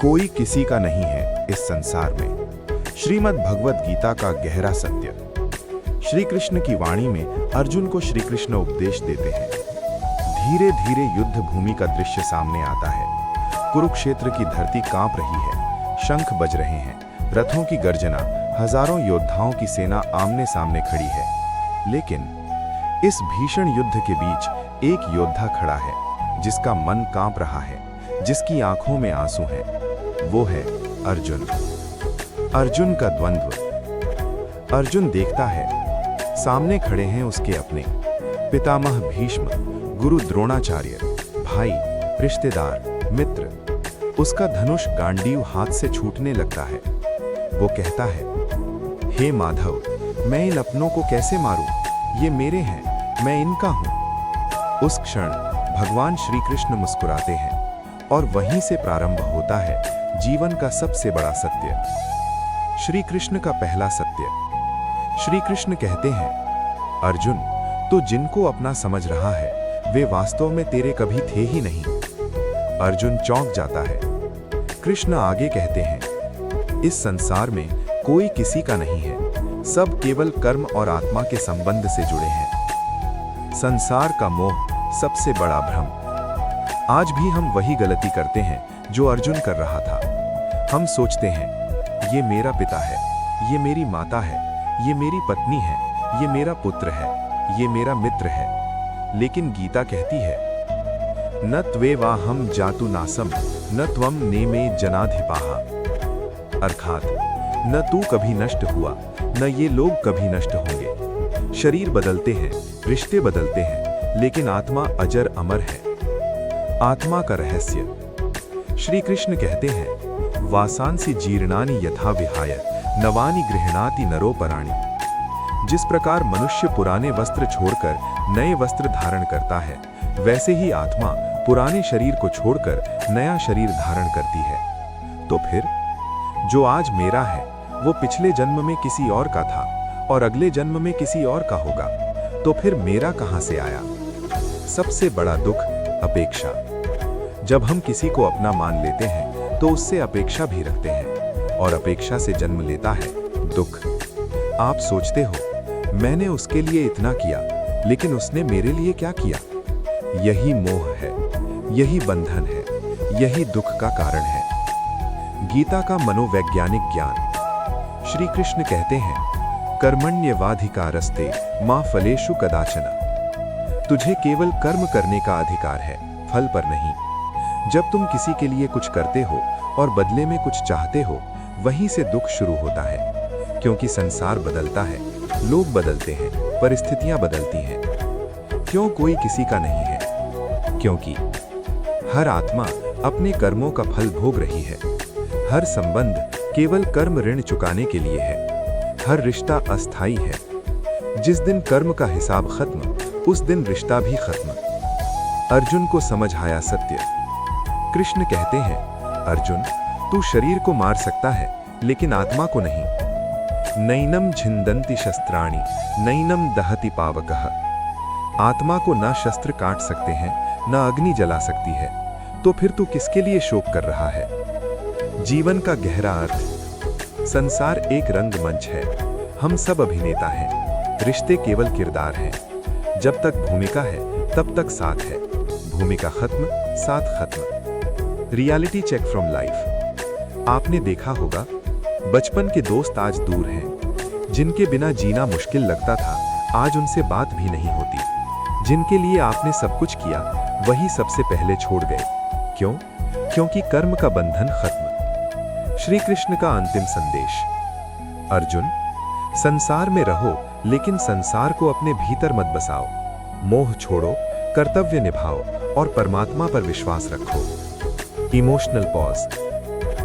कोई किसी का नहीं है इस संसार में। श्रीमद् भगवत गीता का गहरा सत्य। श्री कृष्ण की वाणी में अर्जुन को श्री कृष्ण उपदेश देते हैं। धीरे धीरे युद्ध भूमि का दृश्य सामने आता है। कुरुक्षेत्र की धरती कांप रही है, शंख बज रहे हैं, रथों की गर्जना, हजारों योद्धाओं की सेना आमने सामने खड़ी है। लेकिन इस भीषण युद्ध के बीच एक योद्धा खड़ा है, जिसका मन कांप रहा है, जिसकी आंखों में आंसू हैं। वो है अर्जुन। अर्जुन का द्वंद्व। अर्जुन देखता है, सामने खड़े हैं उसके अपने पितामह भीष्म, गुरु द्रोणाचार्य, भाई, रिश्तेदार, मित्र। उसका धनुष गांडीव हाथ से छूटने लगता है। वो कहता है, हे माधव, मैं इन अपनों को कैसे मारूं? ये मेरे हैं, मैं इनका हूं। उस क्षण भगवान श्री कृष्ण मुस्कुराते हैं और वहीं से प्रारंभ होता है जीवन का सबसे बड़ा सत्य। श्री कृष्ण का पहला सत्य। श्री कृष्ण कहते हैं, अर्जुन, तो जिनको अपना समझ रहा है वे वास्तव में तेरे कभी थे ही नहीं। अर्जुन चौंक जाता है। कृष्ण आगे कहते हैं, इस संसार में कोई किसी का नहीं है, सब केवल कर्म और आत्मा के संबंध से जुड़े हैं। संसार का मोह सबसे बड़ा भ्रम। आज भी हम वही गलती करते हैं जो अर्जुन कर रहा था। हम सोचते हैं, ये मेरा पिता है, ये मेरी माता है, ये मेरी पत्नी है, ये मेरा पुत्र है, ये मेरा मित्र है। लेकिन गीता कहती है, न त्वेवाहं जातु नासम, न त्वं नेमे जनाधिपाः। अर्थात न तू कभी नष्ट हुआ, न ये लोग कभी नष्ट होंगे। शरीर बदलते हैं, रिश्ते बदलते हैं, लेकिन आत्मा अजर अमर है। आत्मा का रहस्य। श्री कृष्ण कहते हैं, वासांसि जीर्णानि यथा विहाय नवानि गृह्णाति नरोपराणि। जिस प्रकार मनुष्य पुराने वस्त्र छोड़कर नए वस्त्र धारण करता है, वैसे ही आत्मा पुराने शरीर को छोड़कर नया शरीर धारण करती है। तो फिर जो आज मेरा है वो पिछले जन्म में किसी और का था और अगले जन्म में किसी और का होगा, तो फिर मेरा कहां से आया? सबसे बड़ा दुख अपेक्षा। जब हम किसी को अपना मान लेते हैं तो उससे अपेक्षा भी रखते हैं, और अपेक्षा से जन्म लेता है दुख। आप सोचते हो, मैंने उसके लिए इतना किया, लेकिन उसने मेरे लिए क्या किया? यही मोह है, यही बंधन है, यही दुख का कारण है। गीता का मनोवैज्ञानिक ज्ञान। श्री कृष्ण कहते हैं, कर्मण्येवाधिकारस्ते मा फलेषु कदाचन। तुझे केवल कर्म करने का अधिकार है, फल पर नहीं। जब तुम किसी के लिए कुछ करते हो और बदले में कुछ चाहते हो, वहीं से दुख शुरू होता है। क्योंकि संसार बदलता है, लोग बदलते हैं, परिस्थितियां बदलती हैं। क्यों कोई किसी का नहीं है? क्योंकि हर आत्मा अपने कर्मों का फल भोग रही है। हर संबंध केवल कर्म ऋण चुकाने के लिए है। हर रिश्ता अस्थायी है। जिस दिन कर्म का हिसाब खत्म, उस दिन रिश्ता भी खत्म। अर्जुन को समझ आया सत्य। कृष्ण कहते हैं, अर्जुन, तू शरीर को मार सकता है, लेकिन आत्मा को नहीं। नैनम छिन्दन्ति शस्त्राणि, नैनम दहति पावकः। आत्मा को न शस्त्र काट सकते हैं, न अग्नि जला सकती है। तो फिर तू किसके लिए शोक कर रहा है? जीवन का गहरा अर्थ। संसार एक रंगमंच है, हम सब अभिनेता हैं। रिश्ते केवल किरदार हैं। जब तक भूमिका है तब तक साथ है, भूमिका खत्म, साथ खत्म। Reality check from life. आपने देखा होगा, बचपन के दोस्त आज दूर हैं। जिनके बिना जीना मुश्किल लगता था, आज उनसे बात भी नहीं होती। जिनके लिए आपने सब कुछ किया, वही सबसे पहले छोड़ गए। क्यों? क्योंकि कर्म का बंधन खत्म। श्री कृष्ण का अंतिम संदेश। अर्जुन, संसार में रहो, लेकिन संसार को अपने भीतर मत बसाओ। मोह छोड़ो, कर्तव्य निभाओ और परमात्मा पर विश्वास रखो। Emotional pause.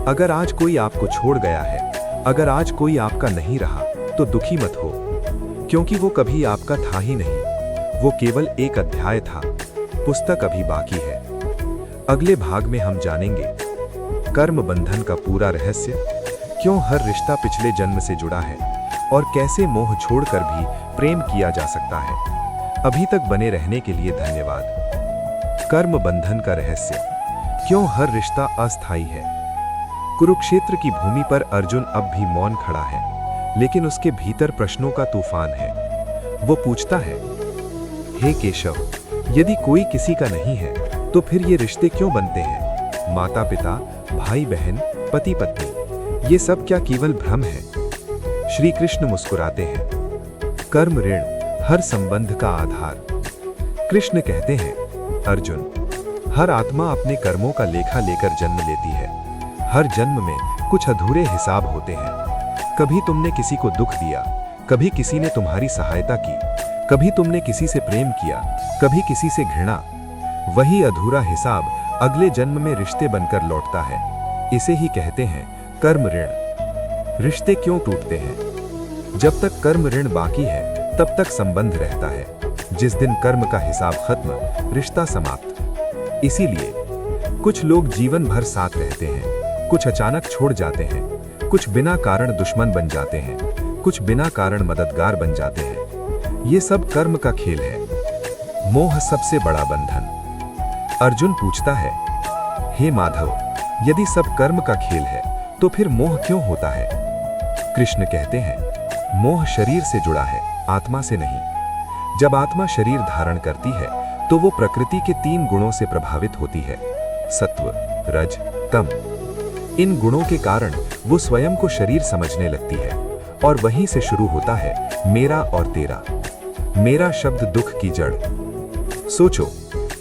अगर आज कोई आपको छोड़ गया है, अगर आज कोई आपका नहीं रहा, तो दुखी मत हो, क्योंकि वो कभी आपका था ही नहीं। वो केवल एक अध्याय था, पुस्तक अभी बाकी है। अगले भाग में हम जानेंगे कर्म बंधन का पूरा रहस्य, क्यों हर रिश्ता पिछले जन्म से जुड़ा है, और कैसे मोह छोड़कर भी प्रेम किया जा सकता है। अभी तक बने रहने के लिए धन्यवाद। कर्म बंधन का रहस्य, क्यों हर रिश्ता अस्थायी है। कुरुक्षेत्र की भूमि पर अर्जुन अब भी मौन खड़ा है, लेकिन उसके भीतर प्रश्नों का तूफान है। वो पूछता है, हे केशव, यदि कोई किसी का नहीं है तो फिर ये रिश्ते क्यों बनते हैं? माता पिता, भाई बहन, पति पत्नी, ये सब क्या केवल भ्रम है? श्री कृष्ण मुस्कुराते हैं। कर्म ऋण हर संबंध का आधार। कृष्ण कहते हैं, अर्जुन, हर आत्मा अपने कर्मों का लेखा लेकर जन्म लेती है। हर जन्म में कुछ अधूरे हिसाब होते हैं। कभी तुमने किसी को दुख दिया, कभी किसी ने तुम्हारी सहायता की, कभी तुमने किसी से प्रेम किया, कभी किसी से घृणा। वही अधूरा हिसाब अगले जन्म में रिश्ते बनकर लौटता है। इसे ही कहते हैं कर्म ऋण। रिश्ते क्यों टूटते हैं? जब तक कर्म ऋण बाकी है तब तक संबंध रहता है। जिस दिन कर्म का हिसाब खत्म, रिश्ता समाप्त। इसीलिए कुछ लोग जीवन भर साथ रहते हैं, कुछ अचानक छोड़ जाते हैं, कुछ बिना कारण दुश्मन बन जाते हैं, कुछ बिना कारण मददगार बन जाते हैं। ये सब कर्म का खेल है। मोह सबसे बड़ा बंधन। अर्जुन पूछता है, हे माधव, यदि सब कर्म का खेल है तो फिर मोह क्यों होता है? कृष्ण कहते हैं, मोह शरीर से जुड़ा है, आत्मा से नहीं। जब आत्मा शरीर धारण करती है तो वो प्रकृति के 3 गुणों से प्रभावित होती है, सत्व, रज, तम। इन गुणों के कारण वो स्वयं को शरीर समझने लगती है और वहीं से शुरू होता है मेरा और तेरा। मेरा शब्द दुख की जड़। सोचो,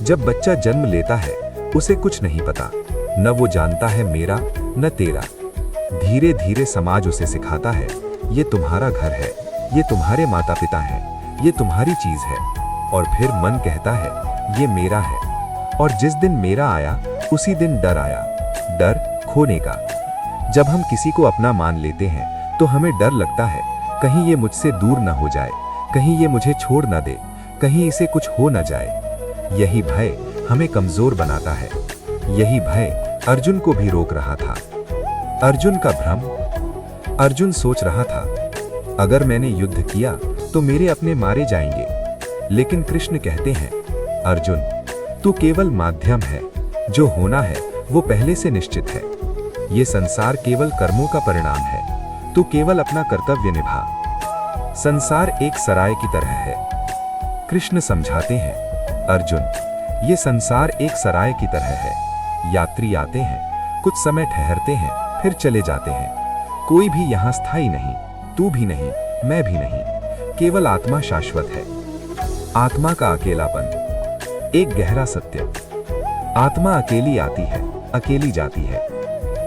जब बच्चा जन्म लेता है उसे कुछ नहीं पता, न वो जानता है मेरा न तेरा। धीरे धीरे समाज उसे सिखाता है, ये तुम्हारा घर है, ये तुम्हारे माता पिता हैं, ये तुम्हारी चीज है। और फिर मन कहता है ये मेरा है। और जिस दिन मेरा आया उसी दिन डर आया, डर खोने का। जब हम किसी को अपना मान लेते हैं तो हमें डर लगता है कहीं ये मुझसे दूर न हो जाए, कहीं ये मुझे छोड़ न दे, कहीं इसे कुछ हो न जाए। यही भय हमें कमजोर बनाता है। यही भय अर्जुन को भी रोक रहा था। अर्जुन का भ्रम। अर्जुन सोच रहा था, अगर मैंने युद्ध किया तो मेरे अपने मारे जाएंगे। लेकिन कृष्ण कहते हैं, अर्जुन, तू केवल माध्यम है, जो होना है वो पहले से निश्चित है। ये संसार केवल कर्मों का परिणाम है, तू केवल अपना कर्तव्य निभा। संसार एक सराय की तरह है। कृष्ण समझाते हैं, अर्जुन, ये संसार एक सराय की तरह है। यात्री आते हैं, कुछ समय ठहरते हैं, फिर चले जाते हैं। कोई भी यहाँ स्थायी नहीं, तू भी नहीं, मैं भी नहीं। केवल आत्मा शाश्वत है। आत्मा का अकेलापन एक गहरा सत्य। आत्मा अकेली आती है, अकेली जाती है।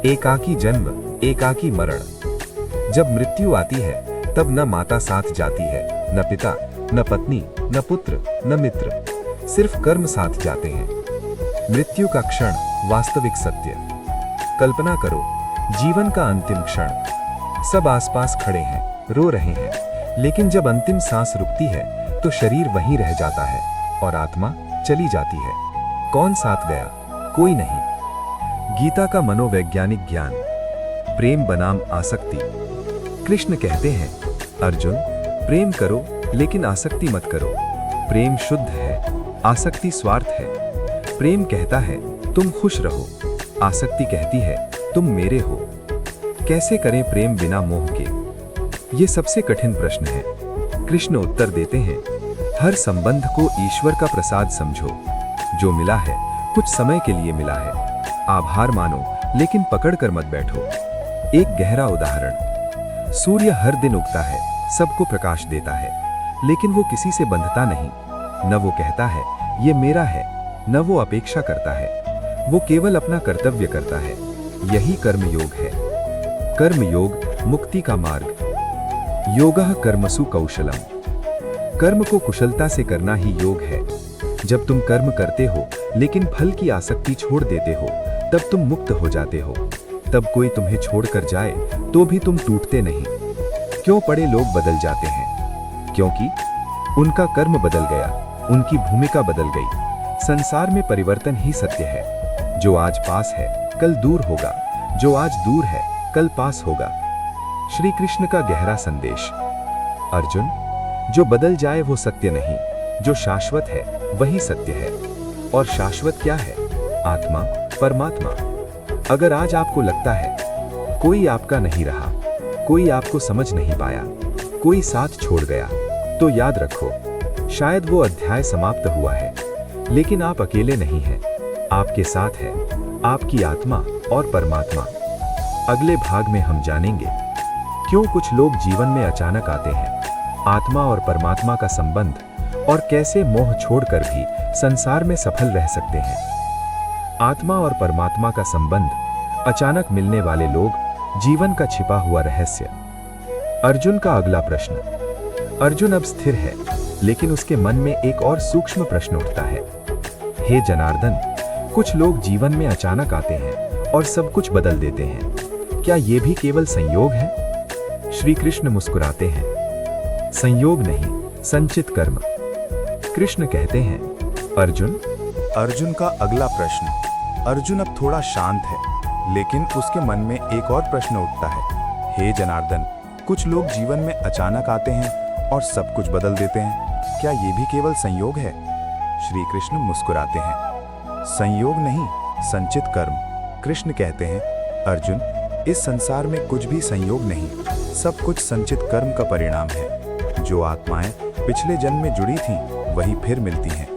एकाकी जन्म, एकाकी मरण। जब मृत्यु आती है तब न माता साथ जाती है, न पिता, न पत्नी, न पुत्र, न मित्र, सिर्फ कर्म साथ जाते हैं। मृत्यु का क्षण वास्तविक सत्य। कल्पना करो, जीवन का अंतिम क्षण। सब आसपास खड़े हैं, रो रहे हैं, लेकिन जब अंतिम सांस रुकती है तो शरीर वहीं रह जाता है और आत्मा चली जाती है। कौन साथ गया? कोई नहीं। गीता का मनोवैज्ञानिक ज्ञान। प्रेम बनाम आसक्ति। कृष्ण कहते हैं, अर्जुन, प्रेम करो लेकिन आसक्ति मत करो। प्रेम शुद्ध है, आसक्ति स्वार्थ है। प्रेम कहता है तुम खुश रहो, आसक्ति कहती है तुम मेरे हो। कैसे करें प्रेम बिना मोह के? ये सबसे कठिन प्रश्न है। कृष्ण उत्तर देते हैं, हर संबंध को ईश्वर का प्रसाद समझो। जो मिला है कुछ समय के लिए मिला है। आभार मानो लेकिन पकड़ कर मत बैठो। एक गहरा उदाहरण, सूर्य हर दिन उगता है, सबको प्रकाश देता है, लेकिन वो किसी से बंधता नहीं। न वो कहता है ये मेरा है, न वो अपेक्षा करता है। वो केवल अपना कर्तव्य करता है। यही कर्मयोग है। कर्मयोग मुक्ति का मार्ग। योगः कर्मसु कौशलम। कर्म को कुशलता से करना ही योग है। जब तुम कर्म करते हो लेकिन फल की आसक्ति छोड़ देते हो, तब तुम मुक्त हो जाते हो। तब कोई तुम्हें छोड़कर जाए तो भी तुम टूटते नहीं। क्यों पड़े लोग बदल जाते हैं? क्योंकि उनका कर्म बदल गया, उनकी भूमिका बदल गई। संसार में परिवर्तन ही सत्य है। जो आज पास है कल दूर होगा, जो आज दूर है कल पास होगा। श्री कृष्ण का गहरा संदेश। अर्जुन, जो बदल जाए वो सत्य नहीं, जो शाश्वत है वही सत्य है। और शाश्वत क्या है? आत्मा, परमात्मा। अगर आज आपको लगता है कोई आपका नहीं रहा, कोई आपको समझ नहीं पाया, कोई साथ छोड़ गया, तो याद रखो, शायद वो अध्याय समाप्त हुआ है, लेकिन आप अकेले नहीं हैं। आपके साथ है आपकी आत्मा और परमात्मा। अगले भाग में हम जानेंगे क्यों कुछ लोग जीवन में अचानक आते हैं, आत्मा और परमात्मा का संबंध, और कैसे मोह छोड़कर भी संसार में सफल रह सकते हैं। आत्मा और परमात्मा का संबंध, अचानक मिलने वाले लोग, जीवन का छिपा हुआ रहस्य। अर्जुन का अगला प्रश्न। अर्जुन अब स्थिर है, लेकिन उसके मन में एक और सूक्ष्म प्रश्न उठता है। हे जनार्दन, कुछ लोग जीवन में अचानक आते हैं और सब कुछ बदल देते हैं, क्या ये भी केवल संयोग है? श्री कृष्ण मुस्कुराते हैं। संयोग नहीं, संचित कर्म। कृष्ण कहते हैं, अर्जुन का अगला प्रश्न। अर्जुन अब थोड़ा शांत है, लेकिन उसके मन में एक और प्रश्न उठता है। हे जनार्दन, कुछ लोग जीवन में अचानक आते हैं और सब कुछ बदल देते हैं, क्या ये भी केवल संयोग है? श्री कृष्ण मुस्कुराते हैं। संयोग नहीं, संचित कर्म। कृष्ण कहते हैं, अर्जुन, इस संसार में कुछ भी संयोग नहीं, सब कुछ संचित कर्म का परिणाम है। जो आत्माएं पिछले जन्म में जुड़ी थीं, वही फिर मिलती हैं,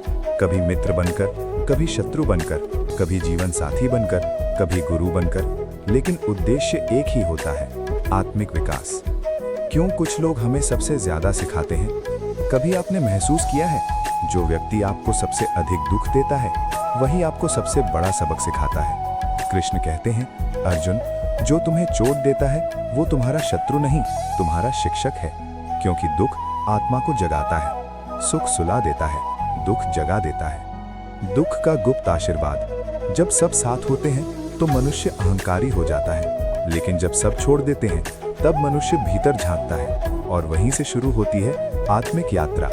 कभी मित्र बनकर, कभी शत्रु बनकर, कभी जीवन साथी बनकर, कभी गुरु बनकर, लेकिन उद्देश्य एक ही होता है, आत्मिक विकास। क्यों कुछ लोग हमें सबसे ज्यादा सिखाते हैं? कभी आपने महसूस किया है, जो व्यक्ति आपको सबसे अधिक दुख देता है, वही आपको सबसे बड़ा सबक सिखाता है। कृष्ण कहते हैं, अर्जुन, जो तुम्हें चोट देता है वो तुम्हारा शत्रु नहीं, तुम्हारा शिक्षक है, क्योंकि दुख आत्मा को जगाता है, सुख सुला देता है, दुख जगा देता है। दुख का गुप्त आशीर्वाद। जब सब साथ होते हैं तो मनुष्य अहंकारी हो जाता है, लेकिन जब सब छोड़ देते हैं तब मनुष्य भीतर झांकता है, और वहीं से शुरू होती है आत्मिक यात्रा।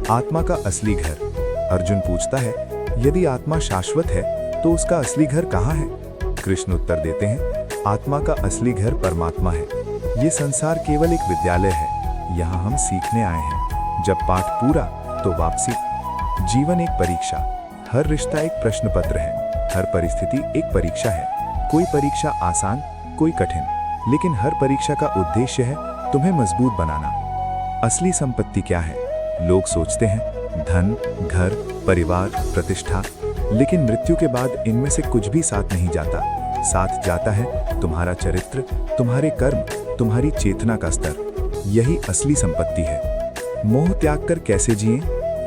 आत्मा का असली घर। अर्जुन पूछता है, यदि आत्मा शाश्वत है तो उसका असली घर कहाँ है? कृष्ण उत्तर देते हैं, आत्मा का असली घर परमात्मा है। ये संसार केवल एक विद्यालय है, यहाँ हम सीखने आए हैं। जब पाठ पूरा तो वापसी। जीवन एक परीक्षा, हर रिश्ता एक प्रश्न पत्र है, हर परिस्थिति एक परीक्षा है। कोई परीक्षा आसान, कोई कठिन, लेकिन हर परीक्षा का उद्देश्य है तुम्हें मजबूत बनाना। असली संपत्ति क्या है? लोग सोचते हैं धन, घर, परिवार, प्रतिष्ठा, लेकिन मृत्यु के बाद इनमें से कुछ भी साथ नहीं जाता। साथ जाता है तुम्हारा चरित्र, तुम्हारे कर्म, तुम्हारी चेतना का स्तर। यही असली संपत्ति है। मोह त्याग कर कैसे जिएं?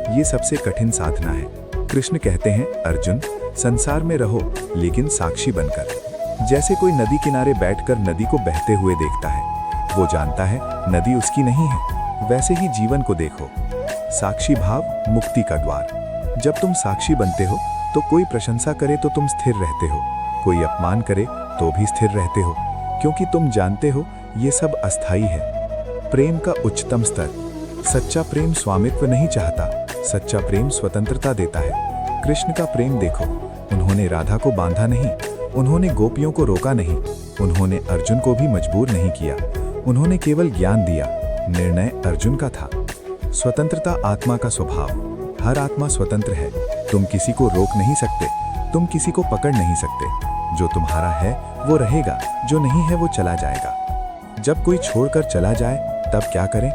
ये सबसे कठिन साधना है। कृष्ण कहते हैं, अर्जुन, संसार में रहो लेकिन साक्षी बनकर। जैसे कोई नदी किनारे बैठकर नदी को बहते हुए देखता है, वो जानता है नदी उसकी नहीं है। वैसे ही जीवन को देखो, साक्षी भाव मुक्ति का द्वार। जब तुम साक्षी बनते हो तो कोई प्रशंसा करे तो तुम स्थिर रहते हो, कोई अपमान करे तो भी स्थिर रहते हो, क्योंकि तुम जानते हो ये सब अस्थाई है। प्रेम का उच्चतम स्तर। सच्चा प्रेम स्वामित्व नहीं चाहता, सच्चा प्रेम स्वतंत्रता देता है। कृष्ण का प्रेम देखो, उन्होंने राधा को बांधा नहीं, उन्होंने गोपियों को रोका नहीं, उन्होंने अर्जुन को भी मजबूर नहीं किया, उन्होंने केवल ज्ञान दिया। निर्णय अर्जुन का था। स्वतंत्रता आत्मा का स्वभाव। हर आत्मा स्वतंत्र है, तुम किसी को रोक नहीं सकते, तुम किसी को पकड़ नहीं सकते। जो तुम्हारा है वो रहेगा, जो नहीं है वो चला जाएगा। जब कोई छोड़कर चला जाए तब क्या करें?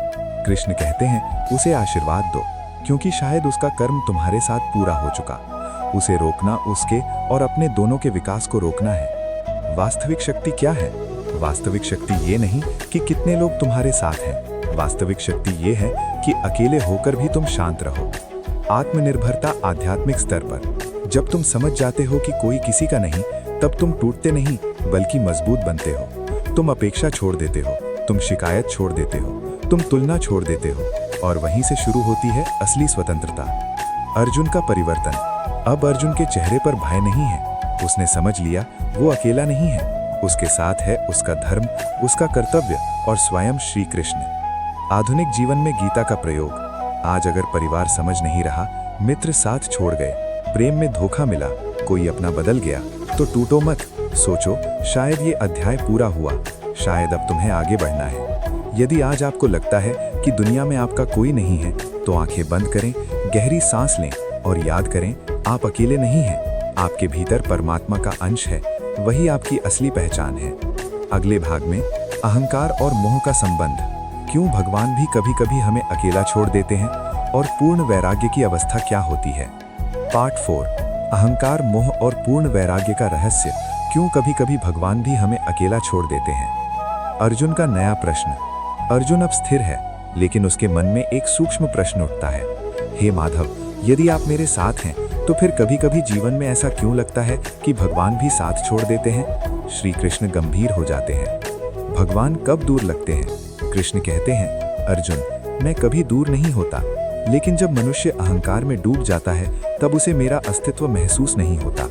कृष्ण कहते हैं, उसे आशीर्वाद दो, क्योंकि शायद उसका कर्म तुम्हारे साथ पूरा हो चुका। उसे रोकना उसके और अपने दोनों के विकास को रोकना है। वास्तविक शक्ति क्या है? वास्तविक शक्ति ये नहीं कि कितने लोग तुम्हारे साथ हैं, वास्तविक शक्ति ये है कि अकेले होकर भी तुम शांत रहो। आत्मनिर्भरता आध्यात्मिक स्तर पर। जब तुम समझ जाते हो कि कोई किसी का नहीं, तब तुम टूटते नहीं बल्कि मजबूत बनते हो। तुम अपेक्षा छोड़ देते हो, तुम शिकायत छोड़ देते हो, तुम तुलना छोड़ देते हो, और वहीं से शुरू होती है असली स्वतंत्रता। अर्जुन का परिवर्तन। अब अर्जुन के चेहरे पर भय नहीं है, उसने समझ लिया वो अकेला नहीं है, उसके साथ है उसका धर्म, उसका कर्तव्य और स्वयं श्री कृष्ण। आधुनिक जीवन में गीता का प्रयोग। आज अगर परिवार समझ नहीं रहा, मित्र साथ छोड़ गए, प्रेम में धोखा मिला, कोई अपना बदल गया, तो टूटो मत। सोचो, शायद ये अध्याय पूरा हुआ, शायद अब तुम्हें आगे बढ़ना है। यदि आज आपको लगता है कि दुनिया में आपका कोई नहीं है, तो आंखें बंद करें, गहरी सांस लें और याद करें, आप अकेले नहीं हैं। आपके भीतर परमात्मा का अंश है, वही आपकी असली पहचान है। अगले भाग में अहंकार और मोह का संबंध, क्यों भगवान भी कभी कभी हमें अकेला छोड़ देते हैं और पूर्ण वैराग्य की अवस्था क्या होती है। पार्ट 4, अहंकार, मोह और पूर्ण वैराग्य का रहस्य, क्यों कभी कभी भगवान भी हमें अकेला छोड़ देते हैं। अर्जुन का नया प्रश्न। अर्जुन अब स्थिर है, लेकिन उसके मन में एक सूक्ष्म प्रश्न उठता है। हे माधव, यदि आप मेरे साथ हैं तो फिर कभी कभी जीवन में ऐसा क्यों लगता है कि भगवान भी साथ छोड़ देते हैं। श्री कृष्ण गंभीर हो जाते हैं। भगवान कब दूर लगते हैं। कृष्ण कहते हैं, अर्जुन, मैं कभी दूर नहीं होता, लेकिन जब मनुष्य अहंकार में डूब जाता है तब उसे मेरा अस्तित्व महसूस नहीं होता।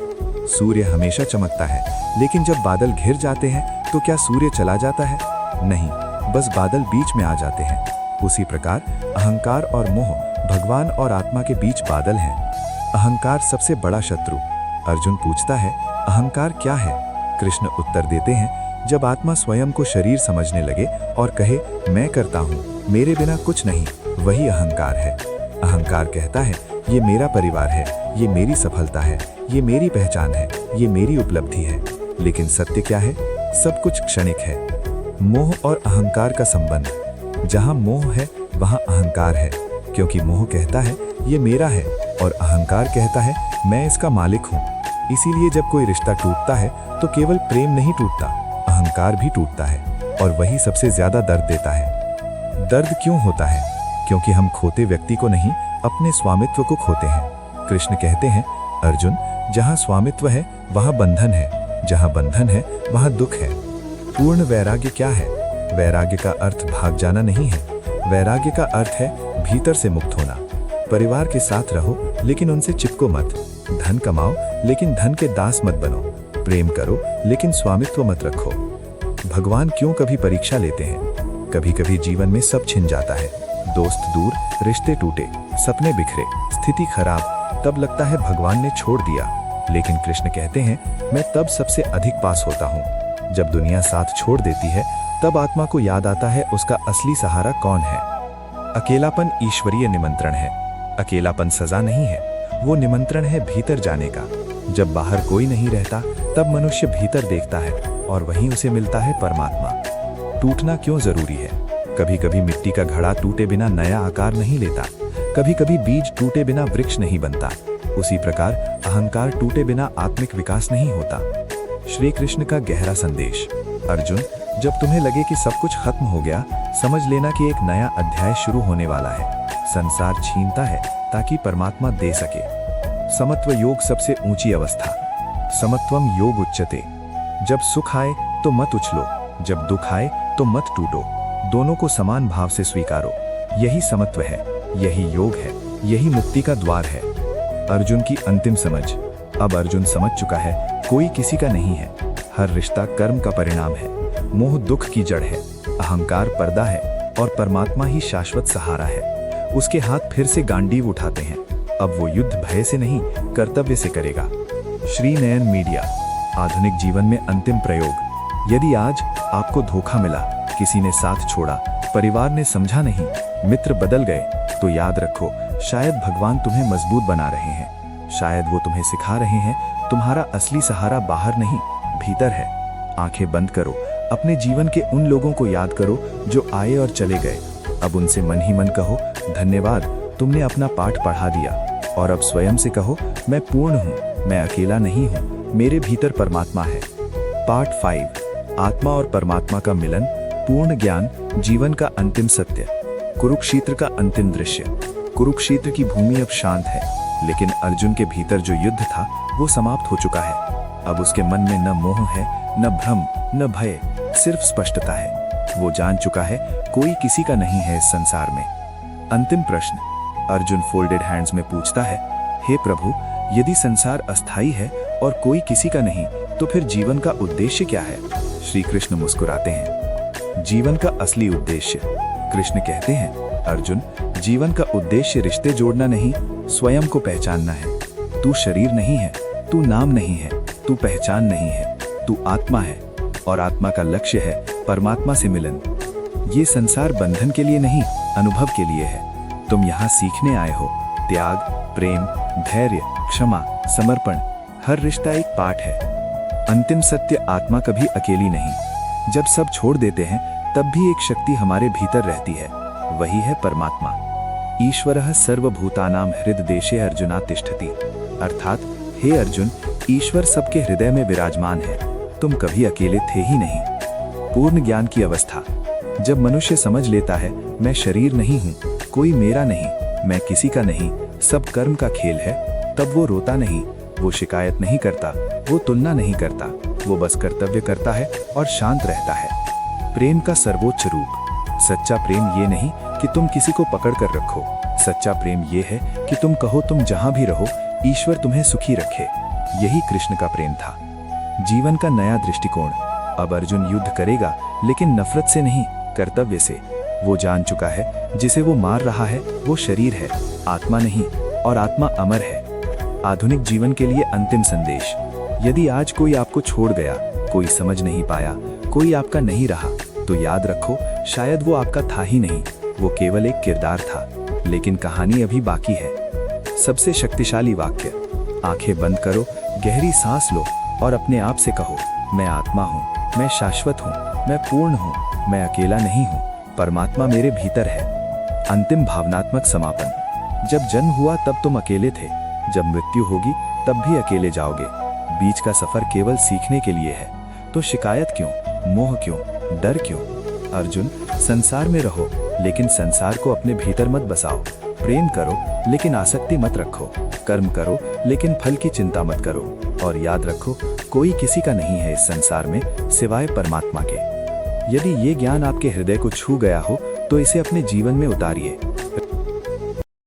सूर्य हमेशा चमकता है, लेकिन जब बादल घिर जाते हैं तो क्या सूर्य चला जाता है? नहीं, बस बादल बीच में आ जाते हैं। उसी प्रकार अहंकार और मोह भगवान और आत्मा के बीच बादल हैं। अहंकार सबसे बड़ा शत्रु। अर्जुन पूछता है, अहंकार क्या है? कृष्ण उत्तर देते हैं, जब आत्मा स्वयं को शरीर समझने लगे और कहे, मैं करता हूँ, मेरे बिना कुछ नहीं, वही अहंकार है। अहंकार कहता है, ये मेरा परिवार है, ये मेरी सफलता है, ये मेरी पहचान है, ये मेरी उपलब्धि है। लेकिन सत्य क्या है? सब कुछ क्षणिक है। मोह और अहंकार का संबंध। जहाँ मोह है वहाँ अहंकार है, क्योंकि मोह कहता है ये मेरा है और अहंकार कहता है मैं इसका मालिक हूँ। इसीलिए जब कोई रिश्ता टूटता है तो केवल प्रेम नहीं टूटता, अहंकार भी टूटता है, और वही सबसे ज्यादा दर्द देता है। दर्द क्यों होता है? क्योंकि हम खोते व्यक्ति को नहीं, अपने स्वामित्व को खोते हैं। कृष्ण कहते हैं, अर्जुन, जहाँ स्वामित्व है वहाँ बंधन है, जहाँ बंधन है वहाँ दुख है। पूर्ण वैराग्य क्या है? वैराग्य का अर्थ भाग जाना नहीं है। वैराग्य का अर्थ है भीतर से मुक्त होना। परिवार के साथ रहो, लेकिन उनसे चिपको मत। धन कमाओ, लेकिन धन के दास मत बनो। प्रेम करो, लेकिन स्वामित्व मत रखो। भगवान क्यों कभी परीक्षा लेते हैं? कभी कभी जीवन में सब छिन जाता है। दोस्त दूर, रिश्ते टूटे, सपने बिखरे, स्थिति खराब, तब लगता है भगवान ने छोड़ दिया। लेकिन कृष्ण कहते हैं, मैं तब सबसे अधिक पास होता हूँ। जब दुनिया साथ छोड़ देती है तब आत्मा को याद आता है उसका असली सहारा कौन है। अकेलापन ईश्वरीय निमंत्रण है। अकेलापन सजा नहीं है, वो निमंत्रण है भीतर जाने का। जब बाहर कोई नहीं रहता तब मनुष्य भीतर देखता है और वहीं उसे मिलता है परमात्मा। टूटना क्यों जरूरी है? कभी कभी मिट्टी का घड़ा टूटे बिना नया आकार नहीं लेता, कभी कभी बीज टूटे बिना वृक्ष नहीं बनता। उसी प्रकार अहंकार टूटे बिना आत्मिक विकास नहीं होता। श्री कृष्ण का गहरा संदेश। अर्जुन, जब तुम्हें लगे कि सब कुछ खत्म हो गया, समझ लेना कि एक नया अध्याय शुरू होने वाला है। संसार छीनता है ताकि परमात्मा दे सके। समत्व योग सबसे ऊंची अवस्था। समत्वम योग उच्चते। जब सुख आए तो मत उछलो, जब दुख आए तो मत टूटो। दोनों को समान भाव से स्वीकारो। यही समत्व है, यही योग है, यही मुक्ति का द्वार है। अर्जुन की अंतिम समझ। अब अर्जुन समझ चुका है, कोई किसी का नहीं है। हर रिश्ता कर्म का परिणाम है। मोह दुख की जड़ है, अहंकार पर्दा है और परमात्मा ही शाश्वत सहारा है। उसके हाथ फिर से गांडीव उठाते हैं। अब वो युद्ध भय से नहीं, कर्तव्य से करेगा। श्री नयन मीडिया। आधुनिक जीवन में अंतिम प्रयोग। यदि आज आपको धोखा मिला, किसी ने साथ छोड़ा, परिवार ने समझा नहीं, मित्र बदल गए, तो याद रखो, शायद भगवान तुम्हें मजबूत बना रहे हैं। शायद वो तुम्हें सिखा रहे हैं तुम्हारा असली सहारा बाहर नहीं, भीतर है। आंखें बंद करो, अपने जीवन के उन लोगों को याद करो जो आए और चले गए। अब उनसे मन ही मन कहो, धन्यवाद, तुमने अपना पाठ पढ़ा दिया। और अब स्वयं से कहो, मैं पूर्ण हूँ, मैं अकेला नहीं हूँ, मेरे भीतर परमात्मा है। पार्ट 5, आत्मा और परमात्मा का मिलन, पूर्ण ज्ञान, जीवन का अंतिम सत्य। कुरुक्षेत्र का अंतिम दृश्य। कुरुक्षेत्र की भूमि अब शांत है, लेकिन अर्जुन के भीतर जो युद्ध था वो समाप्त हो चुका है। अब उसके मन में न मोह है, न भ्रम, न भय, सिर्फ स्पष्टता है। वो जान चुका है कोई किसी का नहीं है इस संसार में। अंतिम प्रश्न। अर्जुन फोल्डेड हैंड्स में पूछता है, हे प्रभु, यदि संसार अस्थाई है और कोई किसी का नहीं, तो फिर जीवन का उद्देश्य क्या है? श्री कृष्ण मुस्कुराते हैं। जीवन का असली उद्देश्य। कृष्ण कहते हैं, अर्जुन, जीवन का उद्देश्य रिश्ते जोड़ना नहीं, स्वयं को पहचानना है। तू शरीर नहीं है, तू नाम नहीं है, तू पहचान नहीं है, तू आत्मा है। और आत्मा का लक्ष्य है परमात्मा से मिलन। ये संसार बंधन के लिए नहीं, अनुभव के लिए है। तुम यहाँ सीखने आए हो। त्याग, प्रेम, धैर्य, क्षमा, समर्पण, हर रिश्ता एक पाठ है। अंतिम सत्य, आत्मा कभी अकेली नहीं। जब सब छोड़ देते हैं तब भी एक शक्ति हमारे भीतर रहती है, वही है परमात्मा। ईश्वरः सर्वभूतानां हृददेशे अर्जुना तिष्ठति, अर्थात हे अर्जुन, ईश्वर सबके हृदय में विराजमान है, तुम कभी अकेले थे ही नहीं। पूर्ण ज्ञान की अवस्था। जब मनुष्य समझ लेता है मैं शरीर नहीं हूँ, कोई मेरा नहीं, मैं किसी का नहीं, सब कर्म का खेल है, तब वो रोता नहीं, वो शिकायत नहीं करता, वो तुलना नहीं करता, वो बस कर्तव्य करता है और शांत रहता है। प्रेम का सर्वोच्च रूप। सच्चा प्रेम ये नहीं कि तुम किसी को पकड़ कर रखो, सच्चा प्रेम ये है कि तुम कहो तुम जहां भी रहो ईश्वर तुम्हें सुखी रखे। यही कृष्ण का प्रेम था। जीवन का नया दृष्टिकोण। अब अर्जुन युद्ध करेगा, लेकिन नफरत से नहीं, कर्तव्य से। वो जान चुका है जिसे वो मार रहा है वो शरीर है, आत्मा नहीं, और आत्मा अमर है। आधुनिक जीवन के लिए अंतिम संदेश। यदि आज कोई आपको छोड़ गया, कोई समझ नहीं पाया, कोई आपका नहीं रहा, तो याद रखो शायद वो आपका था ही नहीं, वो केवल एक किरदार था, लेकिन कहानी अभी बाकी है। सबसे शक्तिशाली वाक्य। आंखें बंद करो, गहरी सांस लो और अपने आप से कहो, मैं आत्मा हूँ, मैं शाश्वत हूँ, मैं पूर्ण हूँ, मैं अकेला नहीं हूँ, परमात्मा मेरे भीतर है। अंतिम भावनात्मक समापन। जब जन्म हुआ तब तुम अकेले थे, जब मृत्यु होगी तब भी अकेले जाओगे। बीच का सफर केवल सीखने के लिए है, तो शिकायत क्यों, मोह क्यों, डर क्यों? अर्जुन, संसार में रहो लेकिन संसार को अपने भीतर मत बसाओ। प्रेम करो लेकिन आसक्ति मत रखो, कर्म करो लेकिन फल की चिंता मत करो, और याद रखो कोई किसी का नहीं है इस संसार में सिवाय परमात्मा के। यदि ये ज्ञान आपके हृदय को छू गया हो तो इसे अपने जीवन में उतारिए।